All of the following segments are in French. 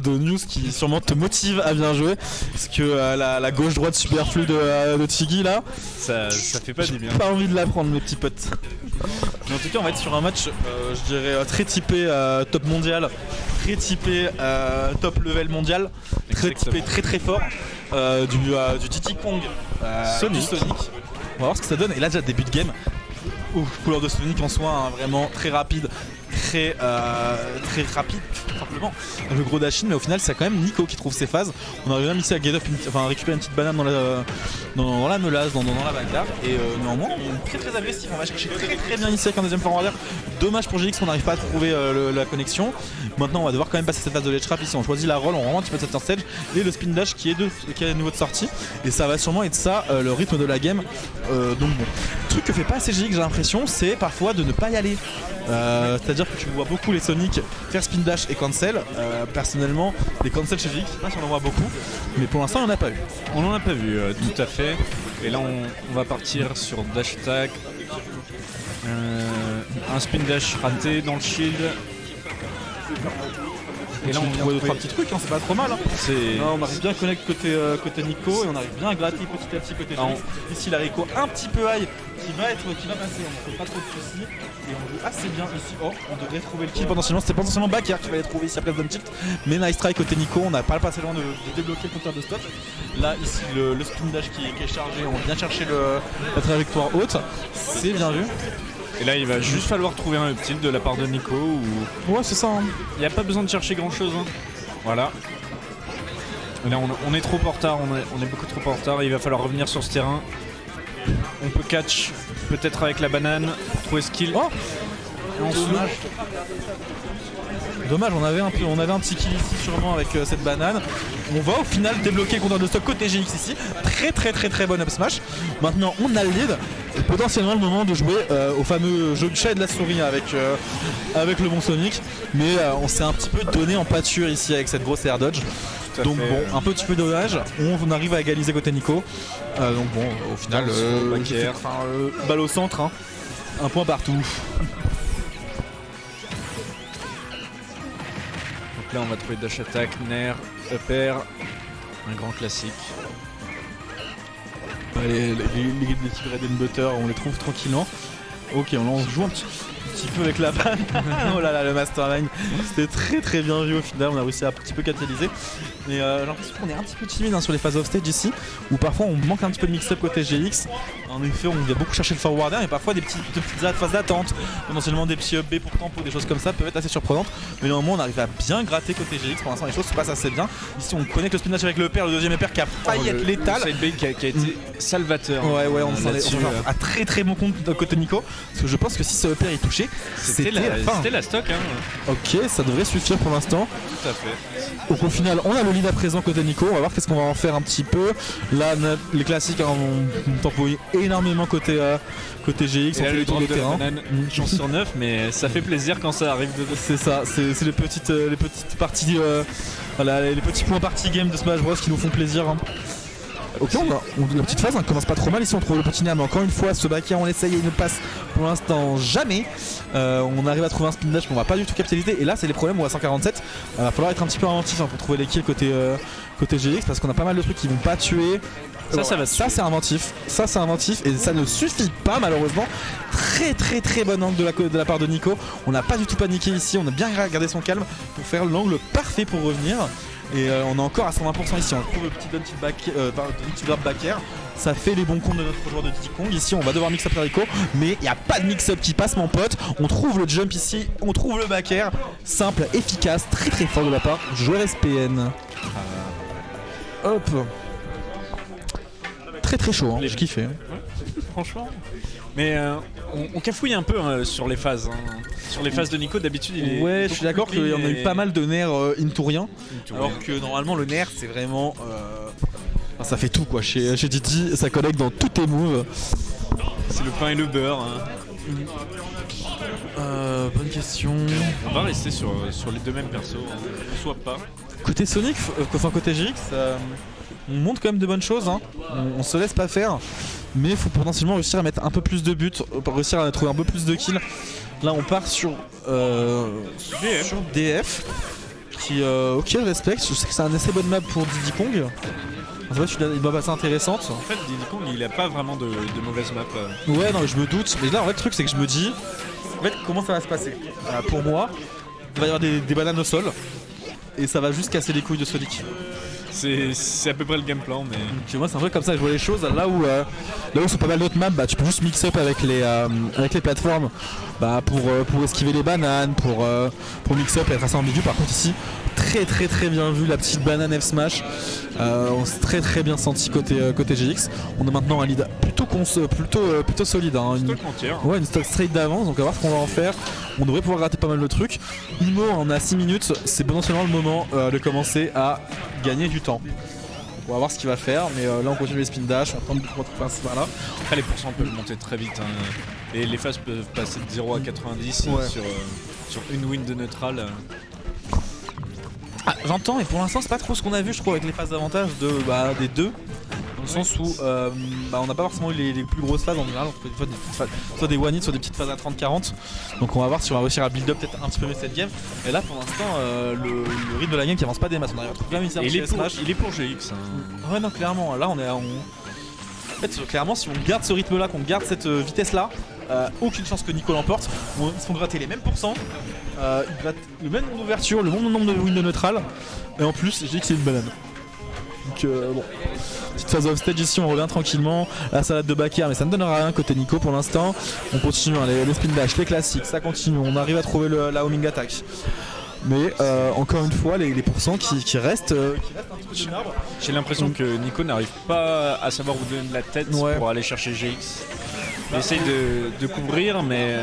de news qui sûrement te motive à bien jouer. Parce que la gauche-droite superflue de Tiggy là, ça fait pas du bien. J'ai pas envie de la prendre mes petits potes. Mais en tout cas on va être sur un match je dirais très typé top mondial, très typé top level mondial, très typé très fort du Diddy Kong Sonic. On va voir ce que ça donne et là déjà début de game. Couleur de Sonic en soi hein, vraiment très rapide, très rapide tout simplement. Le gros dashin mais au final c'est quand même Nico qui trouve ses phases. On arrive même ici à get up, récupérer une petite banane dans la meulace, dans la bagarre et néanmoins on est très agressif, on va chercher très bien ici avec un deuxième forwarder. Dommage pour GX qu'on n'arrive pas à trouver la connexion. Maintenant on va devoir quand même passer cette phase de ledge trap ici, on choisit la roll, on rend un petit peu de center stage et le spin dash qui est à niveau de sortie et ça va sûrement être ça le rythme de la game. Donc bon, truc que fait pas assez GX j'ai l'impression c'est parfois de ne pas y aller. C'est-à-dire que tu vois beaucoup les Sonic faire spin dash et cancel. Personnellement, les cancel chez GX, je sais pas si on en voit beaucoup, mais pour l'instant, on n'en a pas vu. On n'en a pas vu, tout à fait. Et là, on va partir sur dash attack. Un spin dash raté dans le shield. Et là on voit 2-3 petits trucs, hein, c'est pas trop mal. Hein. Non, on arrive bien à connecter côté Nico et on arrive bien à gratter petit à petit côté GX. Ici la Rico un petit peu high qui va passer, on ne fait pas trop de soucis. Et on joue assez bien ici. Oh, on devrait trouver le kill potentiellement. C'était potentiellement Backer qui fallait trouver ici après Zone Tilt. Mais nice try côté Nico, on n'a pas passé loin de débloquer le compteur de stop. Là ici le spin dash qui est chargé, on vient chercher la trajectoire haute. C'est bien vu. Et là il va juste falloir trouver un up tilt de la part de Nico ou... Ouais c'est ça hein. Il n'y a pas besoin de chercher grand chose hein. Voilà. Et là on est trop en retard, on est beaucoup trop en retard, il va falloir revenir sur ce terrain. On peut catch peut-être avec la banane pour trouver skill. Oh dommage, on avait un petit kill ici sûrement avec cette banane. On va au final débloquer le compteur de stock côté GX ici. Très bon up smash. Maintenant on a le lead. C'est potentiellement le moment de jouer au fameux jeu de chat et de la souris avec le bon Sonic. Mais on s'est un petit peu donné en pâture ici avec cette grosse air dodge. Donc bon, un petit peu dommage. On arrive à égaliser côté Nico. Donc bon, au final, balle au centre. Hein. Un point partout. Là on va trouver dash attack, nair, up air, un grand classique. Les petits bread and butter on les trouve tranquillement. Ok on joue un petit peu avec la panne. Oh là là le mastermind. C'était très bien vu au final, on a réussi à un petit peu catalyser. Mais j'ai l'impression qu'on est un petit peu timide hein, sur les phases off stage ici. Où parfois on manque un petit peu de mix-up côté GX. En effet on vient beaucoup chercher le forwarder et parfois des petites phases d'attente. Potentiellement des petits up B pour tempo, des choses comme ça peuvent être assez surprenantes. Mais normalement on arrive à bien gratter côté GX. Pour l'instant les choses se passent assez bien. Ici on connecte le spin dash avec le pair, le deuxième pair qui a failli être létal. Le side B qui a été salvateur. Ouais on s'en est à très bon compte de côté Nico. Parce que je pense que si ce pair est touché, c'était la stock hein. Ok ça devrait suffire pour l'instant. Tout à fait. Donc au final on a le lead à présent côté Nico, on va voir qu'est-ce qu'on va en faire un petit peu. Là les classiques hein, ont temporisé énormément côté GX, on fait les tours de terrain. Chance sur 9 mais ça fait plaisir quand ça arrive de... C'est ça, c'est les petites parties, les petits points party game de Smash Bros qui nous font plaisir. Hein. Ok, la petite phase commence pas trop mal ici, on trouve le petit nerf, mais encore une fois ce backer on essaye et il ne passe pour l'instant jamais. On arrive à trouver un spin dash mais on va pas du tout capitaliser et là c'est les problèmes où à 147 il va falloir être un petit peu inventif hein, pour trouver les kills côté GX parce qu'on a pas mal de trucs qui vont pas tuer. Ça c'est inventif, et ça ne suffit pas malheureusement. Très bon angle de la part de Nico. On n'a pas du tout paniqué ici, on a bien gardé son calme pour faire l'angle parfait pour revenir. Et on est encore à 120% ici, on trouve le petit grab back air. Ça fait les bons comptes de notre joueur de Diddy Kong. Ici on va devoir mix up Rico, mais il n'y a pas de mix up qui passe mon pote. On trouve le jump ici, on trouve le back air. Simple, efficace, très fort de la part du joueur SPN. Hop. Très chaud, hein. J'ai kiffé. Ouais, franchement. Mais on cafouille un peu hein, sur les phases. Hein. Sur les phases de Nico, d'habitude, il est. Ouais, je suis d'accord qu'il y en a eu pas mal de nerfs into rien. Alors que normalement, le nerf, c'est vraiment. Ça fait tout quoi. Chez Diddy, ça connecte dans tous tes moves. C'est le pain et le beurre. Hein. Bonne question. On va rester sur les deux mêmes persos. Soit pas. Côté Sonic, côté GX, on montre quand même de bonnes choses. Hein. On se laisse pas faire. Mais il faut potentiellement réussir à mettre un peu plus de buts, réussir à trouver un peu plus de kills. Là on part sur DF. ok, je respecte. Je sais que c'est un assez bonne map pour Diddy Kong. En fait, une map assez intéressante. En fait, Diddy Kong, il a pas vraiment de mauvaise map. Ouais, non, je me doute. Mais là, en fait, le truc, c'est que je me dis, en fait, comment ça va se passer. Pour moi, il va y avoir des bananes au sol. Et ça va juste casser les couilles de Sonic. C'est à peu près le game plan, mais. Donc, moi, c'est un peu comme ça que je vois les choses. Là où sur pas mal d'autres maps, tu peux juste mix up avec les plateformes pour esquiver les bananes, pour mix up et être assez ambigu. Par contre, ici, très bien vu la petite banane F Smash. On s'est très bien senti côté GX. On a maintenant un lead plutôt solide. Hein, une stock straight d'avance, donc on va voir ce qu'on va en faire. On devrait pouvoir gratter pas mal de trucs. Imo, on a 6 minutes, c'est potentiellement le moment de commencer à gagner du temps. On va voir ce qu'il va faire, mais là on continue les spin dash, on tente de trouver par là. Après les pourcents peuvent monter très vite, hein. Et les phases peuvent passer de 0 à 90 sur une win de neutral. J'entends, et pour l'instant c'est pas trop ce qu'on a vu je trouve avec les phases d'avantage des deux. Dans le sens où on n'a pas forcément eu les plus grosses phases en général, on fait des petites phases, soit des one hit, soit des petites phases à 30-40. Donc on va voir si on va réussir à build up peut-être un petit peu mieux cette game. Et là pour l'instant le rythme de la game qui avance pas des masses, on arrive à trouver quand même une il est pour GX. Hein. Ouais non clairement, là on est en fait clairement si on garde ce rythme là, qu'on garde cette vitesse là, aucune chance que Nico l'emporte. Ils se font gratter les mêmes pourcents, ils grattent le même nombre d'ouvertures, le même nombre de wins de neutral. Et en plus j'ai dit que c'est une banane. Donc bon. Petite phase off stage ici, on revient tranquillement. La salade de Bakir, mais ça ne donnera rien côté Nico pour l'instant. On continue, hein, les spin dash, les classiques, ça continue. On arrive à trouver la homing attack. Mais encore une fois, les pourcents qui restent un petit peu d'une arbre. J'ai l'impression que Nico n'arrive pas à savoir où donner de la tête pour aller chercher GX. Il essaye de couvrir, mais.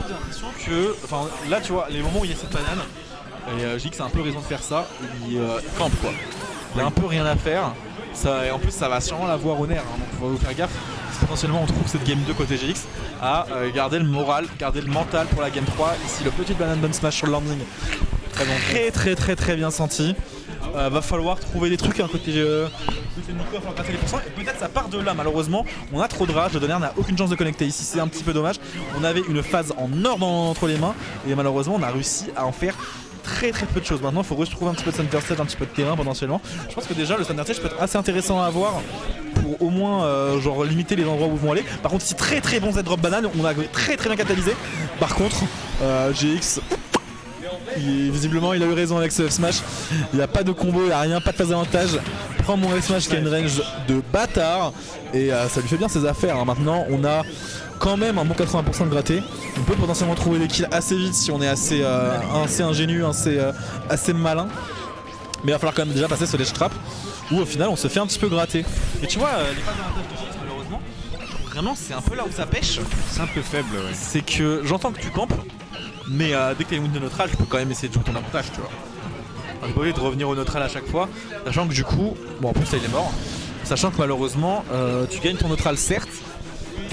J'ai l'impression que. Enfin, là, tu vois, les moments où il y a cette banane, et GX a un peu raison de faire ça, il campe quoi. Il a un peu rien à faire. Et en plus, ça va sûrement l'avoir au nerf. Hein, donc, il faut faire gaffe. Potentiellement, on trouve cette game 2 côté GX à garder le moral, garder le mental pour la game 3. Ici, le petit banane bomb smash sur le landing. Très bien senti. Va falloir trouver des trucs côté Nico, il va falloir gratter les pourcents. Et peut-être ça part de là, malheureusement. On a trop de rage. Le Donner n'a aucune chance de connecter ici. C'est un petit peu dommage. On avait une phase en or entre les mains. Et malheureusement, on a réussi à en faire très peu de choses. Maintenant il faut retrouver un petit peu de center stage, un petit peu de terrain potentiellement. Je pense que déjà le center stage peut être assez intéressant à avoir pour au moins genre limiter les endroits où ils vont aller. Par contre ici très bon Z-drop banane, on a très bien catalysé. Par contre GX visiblement il a eu raison avec ce F-Smash. Il n'y a pas de combo, il n'y a rien, pas de phase d'avantage. Prends mon F-Smash qui a une range de bâtard. Et ça lui fait bien ses affaires. Hein. Maintenant on a quand même un bon 80% de gratté. On peut potentiellement trouver des kills assez vite si on est assez ingénieux, assez malin. Mais il va falloir quand même déjà passer ce ledge trap où au final on se fait un petit peu gratter. Et tu vois, les phases d'avantage de GX malheureusement, vraiment c'est un peu là où ça pêche. C'est un peu faible, ouais. C'est que j'entends que tu campes, mais dès que tu as une win de neutral, tu peux quand même essayer de jouer ton avantage, tu vois. On n'est pas obligé de revenir au neutral à chaque fois, sachant que du coup, bon en plus là il est mort, sachant que malheureusement tu gagnes ton neutral certes,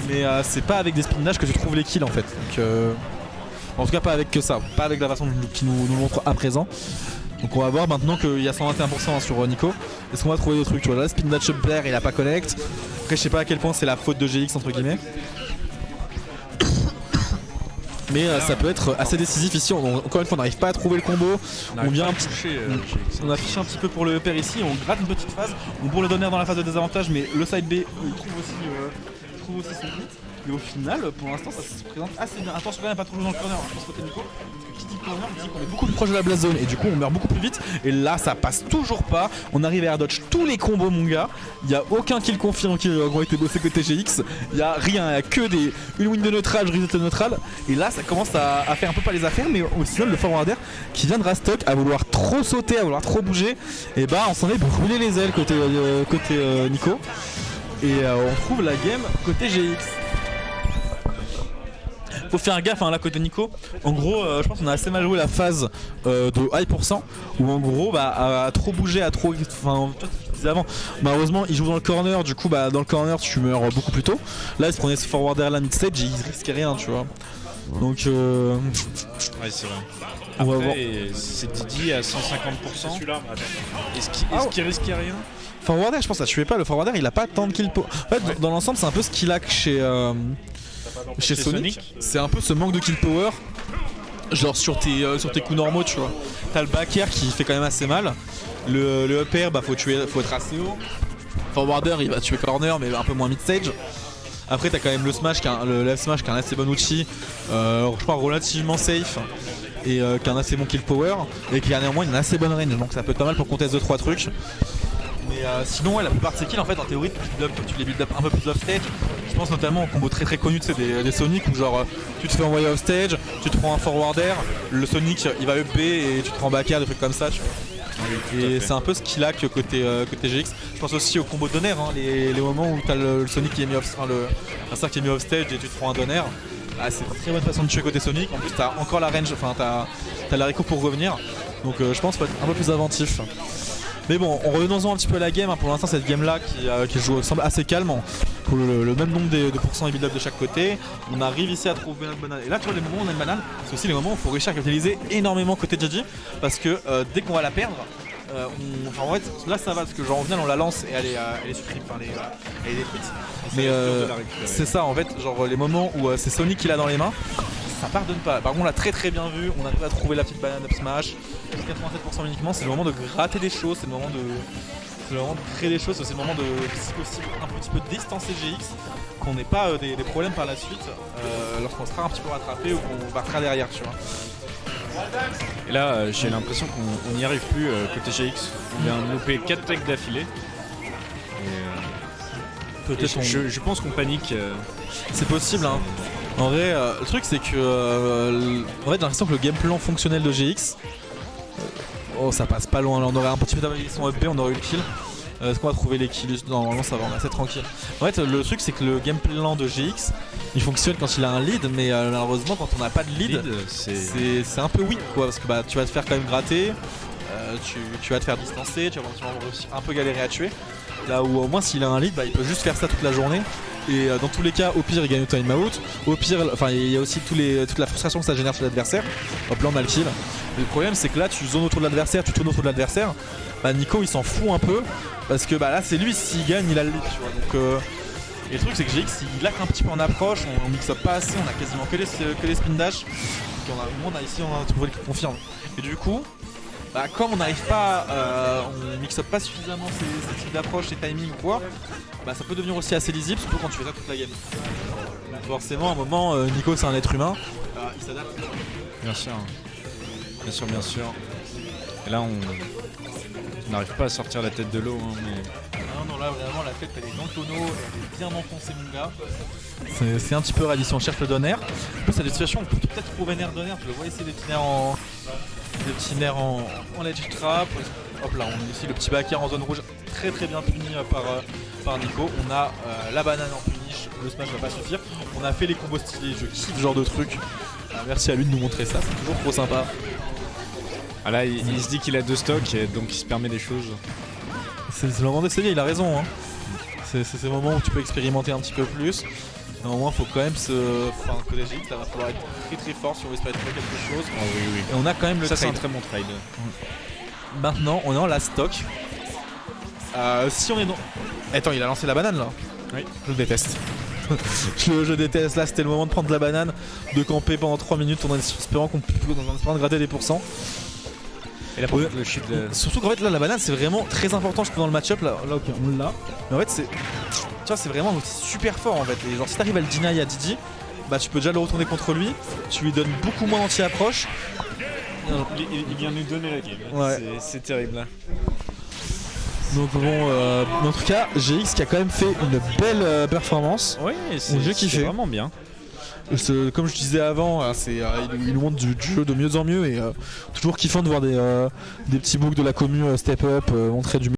mais c'est pas avec des spin dash que tu trouves les kills en fait. Donc, en tout cas pas avec que ça, pas avec la façon qu'il nous montre à présent. Donc on va voir maintenant qu'il y a 121% sur Nico. Est-ce qu'on va trouver des trucs? Tu vois là, spin dash up there, il a pas connect. Après je sais pas à quel point c'est la faute de GX entre guillemets. Mais ça peut être assez décisif ici. Encore une fois on n'arrive pas à trouver le combo. On vient on affiche un petit peu pour le upper ici, on gratte une petite phase. On pour le donner dans la phase de désavantage, mais le side B il trouve aussi son hit. Et au final, pour l'instant, ça se présente assez bien. Attention quand même à pas trop jouer dans le corner, je pense côté Nico. Parce que qui dit corner dit qu'on est beaucoup plus proche de la blast zone et du coup on meurt beaucoup plus vite. Et là, ça passe toujours pas. On arrive à air dodge tous les combos, mon gars. Il n'y a aucun kill confirmé qui ont été bossés côté GX. Il n'y a rien, il n'y a que une win de neutral, reset de neutral. Et là, ça commence à faire un peu pas les affaires, mais au final, le forwarder qui vient de Rastock à vouloir trop sauter, à vouloir trop bouger. Et bah, on s'en est brûlé les ailes côté Nico. Et on trouve la game côté GX. Faut faire gaffe là côté Nico. En gros je pense qu'on a assez mal joué la phase de high %, où en gros à trop bouger, à trop. Enfin toi ce que tu disais avant, malheureusement il joue dans le corner, du coup dans le corner tu meurs beaucoup plus tôt. Là il se prenait ce forwarder là mid stage et il risquait rien tu vois. Donc ouais c'est vrai. Après c'est Diddy à 150%. C'est celui-là, est-ce qu'il risquait rien? Forwarder je pense ça tuait pas, le forwarder il a pas tant de kill power. En fait dans l'ensemble c'est un peu ce qu'il a chez Sonic. C'est un peu ce manque de kill power Genre sur tes coups normaux, tu vois. T'as le back air qui fait quand même assez mal. Le up air, bah faut être assez haut. Forwarder, il va tuer corner, mais un peu moins mid-stage. Après, t'as quand même le smash, le left smash qui est un assez bon outil. Je crois relativement safe. Et qui a un assez bon kill power. Et qui a néanmoins une assez bonne range. Donc ça peut être pas mal pour contester 2-3 trucs. Mais sinon, ouais, la plupart de ces kills, en fait, en théorie, tu les build up un peu plus off stage. Je pense notamment au combo très très connu des Sonic où genre tu te fais envoyer off stage, tu te prends un forwarder, le Sonic il va up B et tu te prends back air, des trucs comme ça, tu vois. Et c'est un peu ce qu'il a que côté GX. Je pense aussi au combo de donner, hein, les moments où t'as le Sonic qui est mis off, enfin, le qui est mis off stage et tu te prends un donner. Ah, c'est une très bonne façon de tuer côté Sonic. En plus, t'as encore la range, enfin t'as la réco pour revenir. Donc je pense qu'il faut être un peu plus inventif. Mais bon, revenons-en un petit peu à la game. Hein. Pour l'instant, cette game-là qui semble assez calme. Pour le même nombre de pourcents et build-up de chaque côté. On arrive ici à trouver notre banane. Et là, tu vois, les moments où on a une banane, c'est aussi les moments où il faut réussir à capitaliser énormément côté GG. Parce que dès qu'on va la perdre, en fait, là ça va parce que genre au final on la lance et elle est supprimée, enfin elle est détruite. Mais c'est ça en fait, genre les moments où c'est Sonic qui l'a dans les mains, ça pardonne pas. Par contre, on l'a très très bien vu, on arrive à trouver la petite banane up smash. 87% uniquement, c'est le moment de gratter des choses, c'est le moment de créer des choses, c'est le moment de, si possible, un petit peu distancer GX, qu'on n'ait pas des problèmes par la suite lorsqu'on sera un petit peu rattrapé ou qu'on va derrière, tu vois. Et là, j'ai l'impression qu'on n'y arrive plus côté GX. On vient de louper 4 tags d'affilée. Peut-être je pense qu'on panique. C'est possible, hein. En vrai, le truc c'est que en fait, j'ai l'impression que le game plan fonctionnel de GX, ça passe pas loin. Là, on aurait un petit peu d'amélioration up B, on aurait eu le kill. Est-ce qu'on va trouver les kills? Normalement ça va, on est assez tranquille. En fait, le truc c'est que le game plan de GX il fonctionne quand il a un lead, mais malheureusement quand on n'a pas de lead, c'est un peu weak quoi, parce que bah, tu vas te faire quand même gratter, tu vas te faire distancer, tu vas un peu galérer à tuer. Là où au moins s'il a un lead, bah, il peut juste faire ça toute la journée. Et dans tous les cas, au pire il gagne au time out. Au pire, enfin il y a aussi toute la frustration que ça génère chez l'adversaire. Hop là on a le kill. Le problème c'est que là tu zones autour de l'adversaire, tu tournes autour de l'adversaire. Bah Nico il s'en fout un peu parce que bah là c'est lui, s'il gagne il a le lead, tu vois. Donc et le truc c'est que GX il laque un petit peu en approche, on mixe up pas assez, on a quasiment que les spin dash. Donc on a ici on a trouvé le qui confirme. Et du coup, bah, comme on n'arrive pas, on mixe up pas suffisamment ces types d'approche, ces timings ou quoi, bah ça peut devenir aussi assez lisible, surtout quand tu fais ça toute la game. Donc forcément à un moment, Nico c'est un être humain, il s'adapte. Bien sûr. Bien sûr, bien sûr. Et là on n'arrive pas à sortir la tête de l'eau, hein, mais... Non, là vraiment la tête elle est dans le tonneau, elle est bien enfoncée mon gars. C'est un petit peu raide ici, on cherche le donner. En plus, il y a des situations où on peut peut-être trouver nerf donner, je le vois ici des petits nerfs en ledge trap. Hop là, on a ici le petit back air en zone rouge, très très bien puni par Nico. On a la banane en punish, le smash va pas suffire. On a fait les combos stylés, je kiffe ce genre de truc. Merci à lui de nous montrer ça, c'est toujours trop sympa. Ah là, il se dit qu'il a 2 stocks et donc il se permet des choses. C'est le moment d'essayer, il a raison. Hein. C'est ce moment où tu peux expérimenter un petit peu plus. Néanmoins, il faut quand même Enfin, côté GX, ça va falloir être très très fort si on veut espérer trouver quelque chose. Oh, oui. Et on a quand même le ça, trade. c'est un très bon trade. Maintenant, on est en last stock. Si on est dans... Attends, il a lancé la banane là. Oui. Je le déteste. je déteste. Là, c'était le moment de prendre la banane, de camper pendant 3 minutes en espérant de gratter des pourcents. Et là, le shit surtout qu'en fait là la banane c'est vraiment très important je trouve dans le match-up là ok on l'a. Mais en fait c'est. Tu vois c'est vraiment super fort en fait. Et genre si t'arrives à le deny à Didi, bah tu peux déjà le retourner contre lui, tu lui donnes beaucoup moins d'anti-approche. Il vient nous donner la game. Ouais. C'est terrible là. Donc bon en tout cas GX qui a quand même fait une belle performance. Oui c'est vraiment bien. Comme je disais avant, il nous montre du jeu de mieux en mieux et toujours kiffant de voir des petits books de la commu step up montrer du